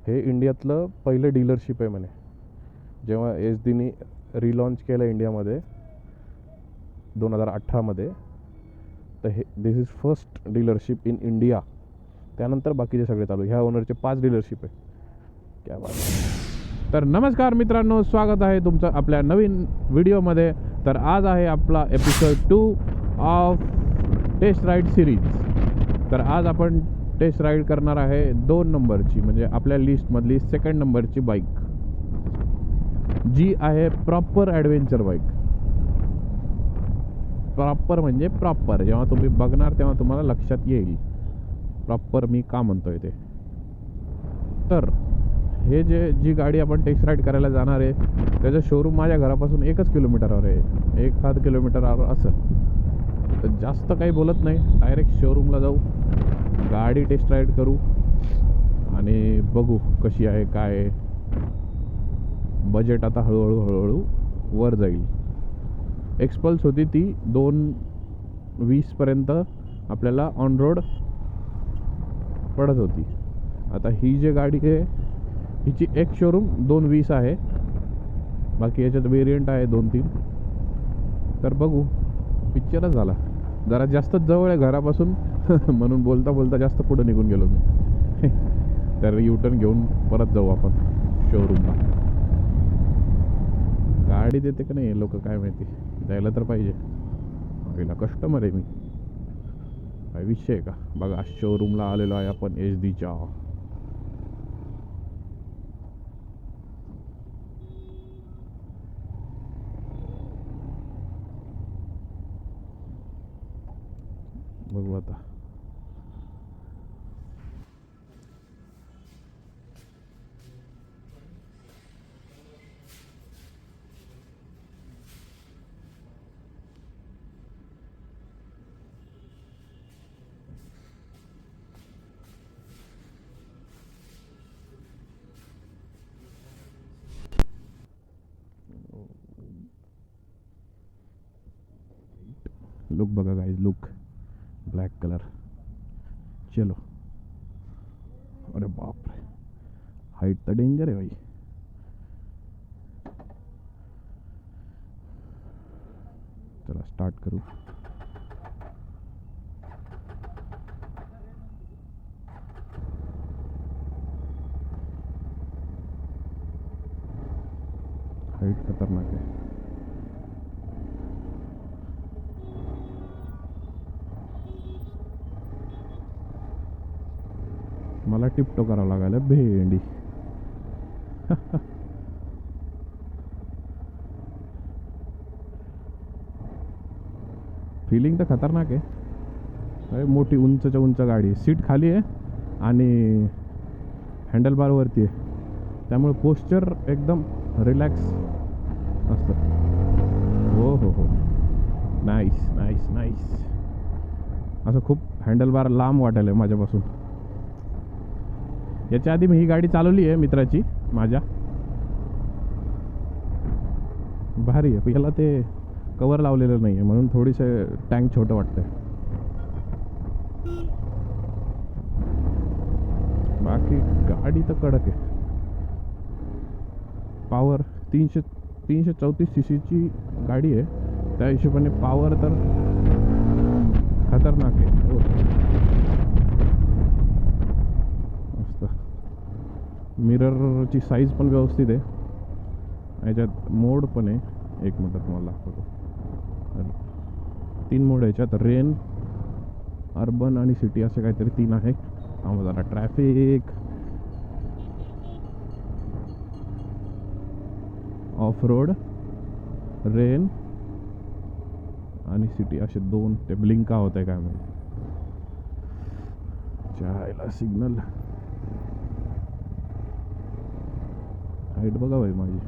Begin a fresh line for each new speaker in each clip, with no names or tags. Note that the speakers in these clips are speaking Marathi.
हे इंडियातलं पहिलं डीलरशिप आहे म्हणे. जेव्हा एस डीनी रिलॉन्च केलं इंडियामध्ये 2018मध्ये, तर हे this is first dealership in India. त्यानंतर बाकीचे सगळे चालू. ह्या ओनरचे 5 डीलरशिप आहे. क्या बात. तर नमस्कार मित्रांनो, स्वागत आहे तुमचं आपल्या नवीन व्हिडिओमध्ये. तर आज आहे आपला episode 2 of test ride series. तर आज आपण टेस्ट राईड करणार आहे 2 नंबरची, म्हणजे आपल्या लिस्टमधली 2nd नंबरची बाईक, जी आहे प्रॉपर ॲडव्हेंचर बाईक. प्रॉपर म्हणजे प्रॉपर. जेव्हा तुम्ही बघणार तेव्हा तुम्हाला लक्षात येईल प्रॉपर मी का म्हणतोय ते. तर हे जी गाडी आपण टेस्ट राईड करायला जाणार आहे, त्याचं शोरूम माझ्या घरापासून 1 किलोमीटरवर आहे. 1 किलोमीटरवर असेल. तर जास्त काही बोलत नाही, डायरेक्ट शोरूमला जाऊ, गाडी टेस्ट राईड करू आणि बघू कशी आहे काय आहे. बजेट आता हळूहळू वर जाईल. एक्सपल्स होती ती 220पर्यंत आपल्याला ऑन रोड पडत होती. आता ही जी गाडी आहे हिची एक शोरूम 220 आहे, बाकी याच्यात वेरियंट आहे 2-3. तर बघू, पिक्चरच झाला. जरा जास्तच जवळ आहे घरापासून म्हणून बोलता बोलता जास्त पुढे निघून गेलो मी. तर युटर्न घेऊन परत जाऊ आपण शोरूमला. गाडी देते का नाही लोक काय माहिती, द्यायला तर पाहिजे. पहिला कस्टमर आहे मी, काय विषय आहे का. बघा शोरूमला आलेलो आहे आपण एच डीच्या. बघू आता. लुक बघा गाइस, लुक ब्लॅक कलर. चलो. अरे बाप रे, हाईट तर डेंजर आहे भाई. चला स्टार्ट करू. हाईट खतरनाक आहे. मला टिपटो करावं लागायला भेंडी. फिलिंग तर खतरनाक आहे. मोठी उंचच्या उंच गाडी, सीट खाली आहे आणि हँडल बार वरती आहे, त्यामुळे पोस्चर एकदम रिलॅक्स असतं. हो हो हो, नाईस नाईस नाईस. असं खूप हँडल बार लांब वाटायला माझ्यापासून. याच्या आधी मी ही गाडी चालवली आहे मित्राची माझ्या, भारी आहे. याला ते कवर लावलेलं नाही आहे म्हणून थोडीसे टँक छोटं वाटतंय. बाकी गाडी तर कडक आहे. पॉवर 334 सीसीची गाडी आहे, त्या हिशोबाने पॉवर तर खतरनाक आहे. मिररची साईज पण व्यवस्थित आहे. याच्यात मोड पण आहे, 1 मिनट तुम्हाला दाखवतो. 3 मोड याच्यात, रेन, अर्बन आणि सिटी असे काहीतरी 3 आहे. आम्हाला जरा ट्रॅफिक, ऑफ रोड, रेन आणि सिटी असे 2. ते ब्लिंक का होत आहे काय माहिती. चायला सिग्नल. हाईट बघा भाई माझी.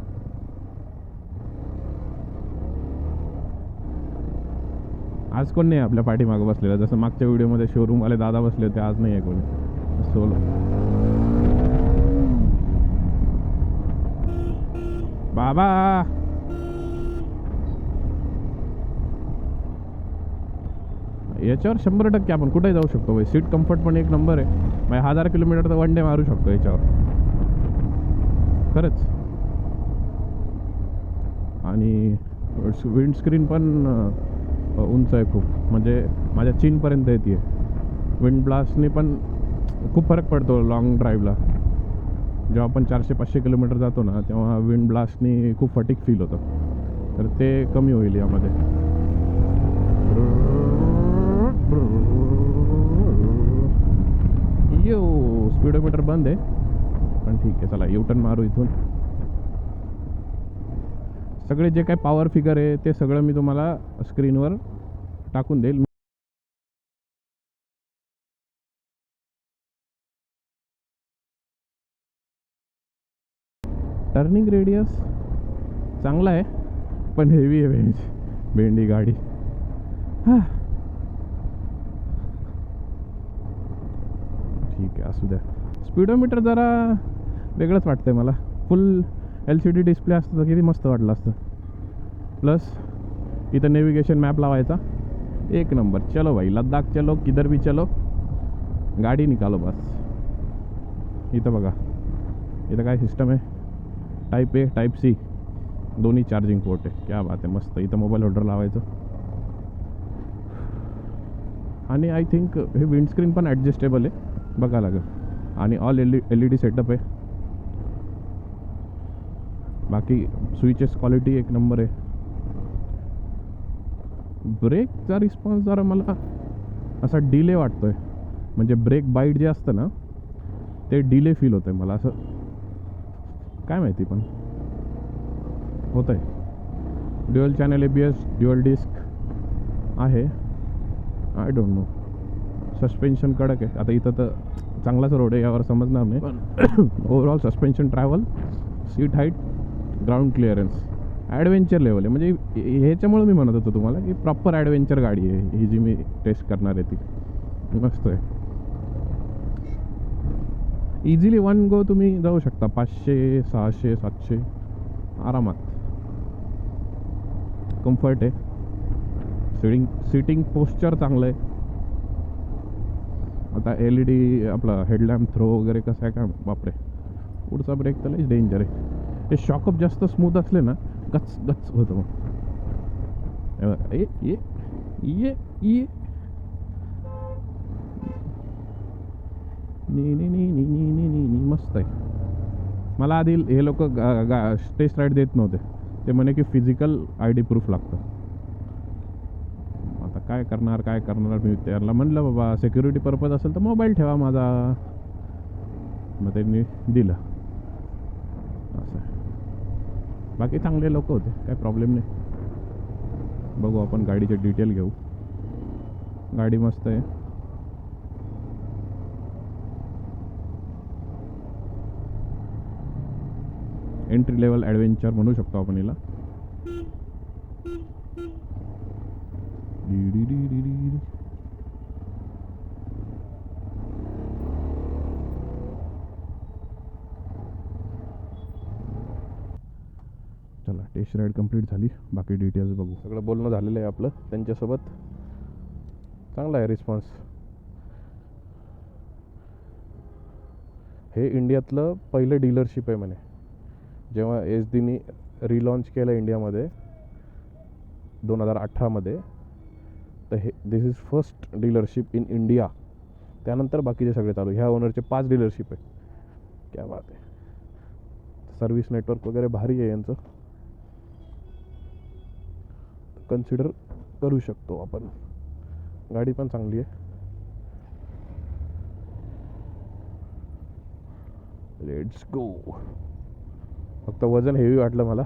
आज कोण नाही आपल्या पाठीमागं बसलेला. जसं मागच्या व्हिडिओमध्ये शोरूमवाले दादा बसले होते, आज नाही आहे कोणी. सोलो. बाबा याच्यावर 100% आपण कुठेही जाऊ शकतो भाई. सीट कम्फर्ट पण 1 नंबर आहे. 1000 किलोमीटर तर 1 डे मारू शकतो याच्यावर. खरंच. आणि विंडस्क्रीन पण उंच आहे खूप, म्हणजे माझ्या चीनपर्यंत येते. विंड ब्लास्टने पण खूप फरक पडतो लॉंग ड्राईव्हला. जेव्हा आपण 400-500 किलोमीटर जातो ना, तेव्हा विंड ब्लास्टने खूप फटीक फील होतं. तर ते कमी होईल यामध्ये. यो स्पीडोमीटर बंद आहे, पण ठीक आहे. चला युटर्न मारू इथून. सगळे जे काही पॉवर फिगर आहे ते सगळं मी तुम्हाला स्क्रीनवर टाकून देईल. टर्निंग रेडियस चांगला आहे, पण हेवी आहे भेंडी गाडी. हां ठीक आहे, असू द्या. स्पीडोमीटर जरा वेगळंच वाटतंय मला. फुल LCD डिस्प्ले असतं तर किती मस्त वाटलं असतं. प्लस इथं नेव्हिगेशन मॅप लावायचा, एक नंबर. चलो भाई, लद्दाख चलो, किधर भी चलो, गाडी निकालो बस. इथं बघा, इथं काय सिस्टम आहे, टाईप A टाईप C दोन्ही चार्जिंग पोर्ट आहे. क्या बात आहे, मस्त. इथं मोबाईल होल्डर लावायचं. आणि आय थिंक हे विंडस्क्रीन पण ॲडजस्टेबल आहे, बघा लागेल. आणि ऑल LED सेटअप आहे. बाकी स्विचेस क्वालिटी एक नंबर आहे. ब्रेकचा रिस्पॉन्स जरा मला असा डिले वाटतोय, म्हणजे ब्रेक बाईट जे असतं ना ते डिले फील होतं आहे मला. असं काय माहिती, पण होतं आहे. Dual channel ABS, dual disc आहे. I don't know. सस्पेन्शन कडक आहे. आता इथं तर चांगलाच रोड आहे, यावर समजणार नाही, पण overall suspension, travel, seat height, ground clearance adventure level आहे. म्हणजे ह्याच्यामुळे मी म्हणत होतो तुम्हाला की प्रॉपर ॲडव्हेंचर गाडी आहे ही जी मी टेस्ट करणार आहे. ती मस्त आहे. इझिली वन गो तुम्ही जाऊ शकता 500, 600, 700 आरामात. कम्फर्ट आहे. सिटिंग पोस्चर चांगलं आहे. आता LED आपला हेडलॅम्प थ्रो वगैरे कसं आहे काय बापरे. पुढचा ब्रेक तर लईच डेंजर आहे. हे शॉकअप जास्त स्मूथ असले ना गच गच होतं. मग ये ये ये ये नी मस्त आहे. मला आधी हे लोक टेस्ट राईड देत नव्हते. ते म्हणे की फिजिकल ID प्रूफ लागतं. आता काय करणार मी त्याला म्हणलं बाबा सिक्युरिटी पर्पज असेल तर मोबाईल ठेवा माझा. मग त्यांनी दिलं. असं बाकी चांगले लोक होते, काय प्रॉब्लेम नाही. बघू आपण गाडीचे डिटेल घेऊ. गाडी मस्त आहे. एंट्री लेवल ॲडव्हेंचर म्हणू शकतो आपण हिला. चला टेस्ट राईड कंप्लीट झाली. बाकी डिटेल्स बघू. सगळं बोलणं झालेलं आहे आपलं त्यांच्यासोबत. चांगला आहे रिस्पॉन्स. हे इंडियातलं पहिलं डीलरशिप आहे म्हणे. जेव्हा SDनी रिलॉन्च केलं इंडियामध्ये 2018मध्ये, तर हे this is first dealership in India. त्यानंतर बाकीचे सगळे चालू. ह्या ओनरचे 5 डीलरशिप आहे. क्या बात आहे. सर्व्हिस नेटवर्क वगैरे भारी आहे यांचं. कन्सिडर करू शकतो आपण. गाडी पण चांगली आहे. Let's go. फक्त वजन हेवी वाटलं मला.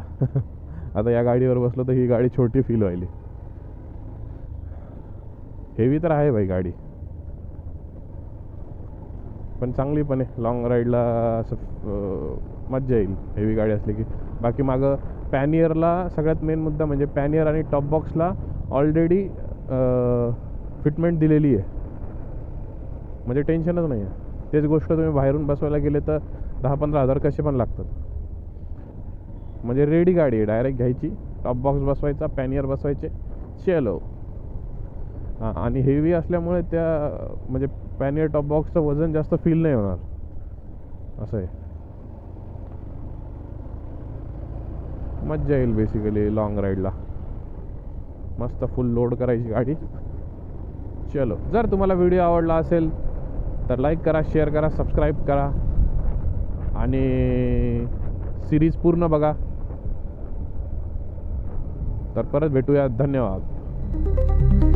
आता या गाडीवर बसलो तर ही गाडी छोटी फील व्हायली. हेवी तर आहे भाई गाडी, पण चांगली पण आहे. लॉंग राईडला असं मज्जा येईल हेवी गाडी असली की. बाकी मागं पॅनियरला सगळ्यात मेन मुद्दा म्हणजे पॅनियर आणि टॉप बॉक्सला ऑलरेडी फिटमेंट दिलेली आहे, म्हणजे टेन्शनच नाही आहे. तेच गोष्ट तुम्ही बाहेरून बसवायला गेले तर 10-15 हजार कसे पण लागतात. म्हणजे रेडी गाडी आहे. डायरेक्ट घ्यायची, टॉप बॉक्स बसवायचा, पॅनियर बसवायचे, चलो. हां, आणि हेवी असल्यामुळे त्या म्हणजे पॅनियर टॉप बॉक्सचं वजन जास्त फील नाही होणार, असं आहे. मज्जा येईल बेसिकली लॉंग राईडला. मस्त फुल लोड करायची गाडी. चलो, जर तुम्हाला व्हिडिओ आवडला असेल तर लाईक करा, शेअर करा, सबस्क्राईब करा आणि सिरीज पूर्ण बघा. तर परत भेटूया. धन्यवाद.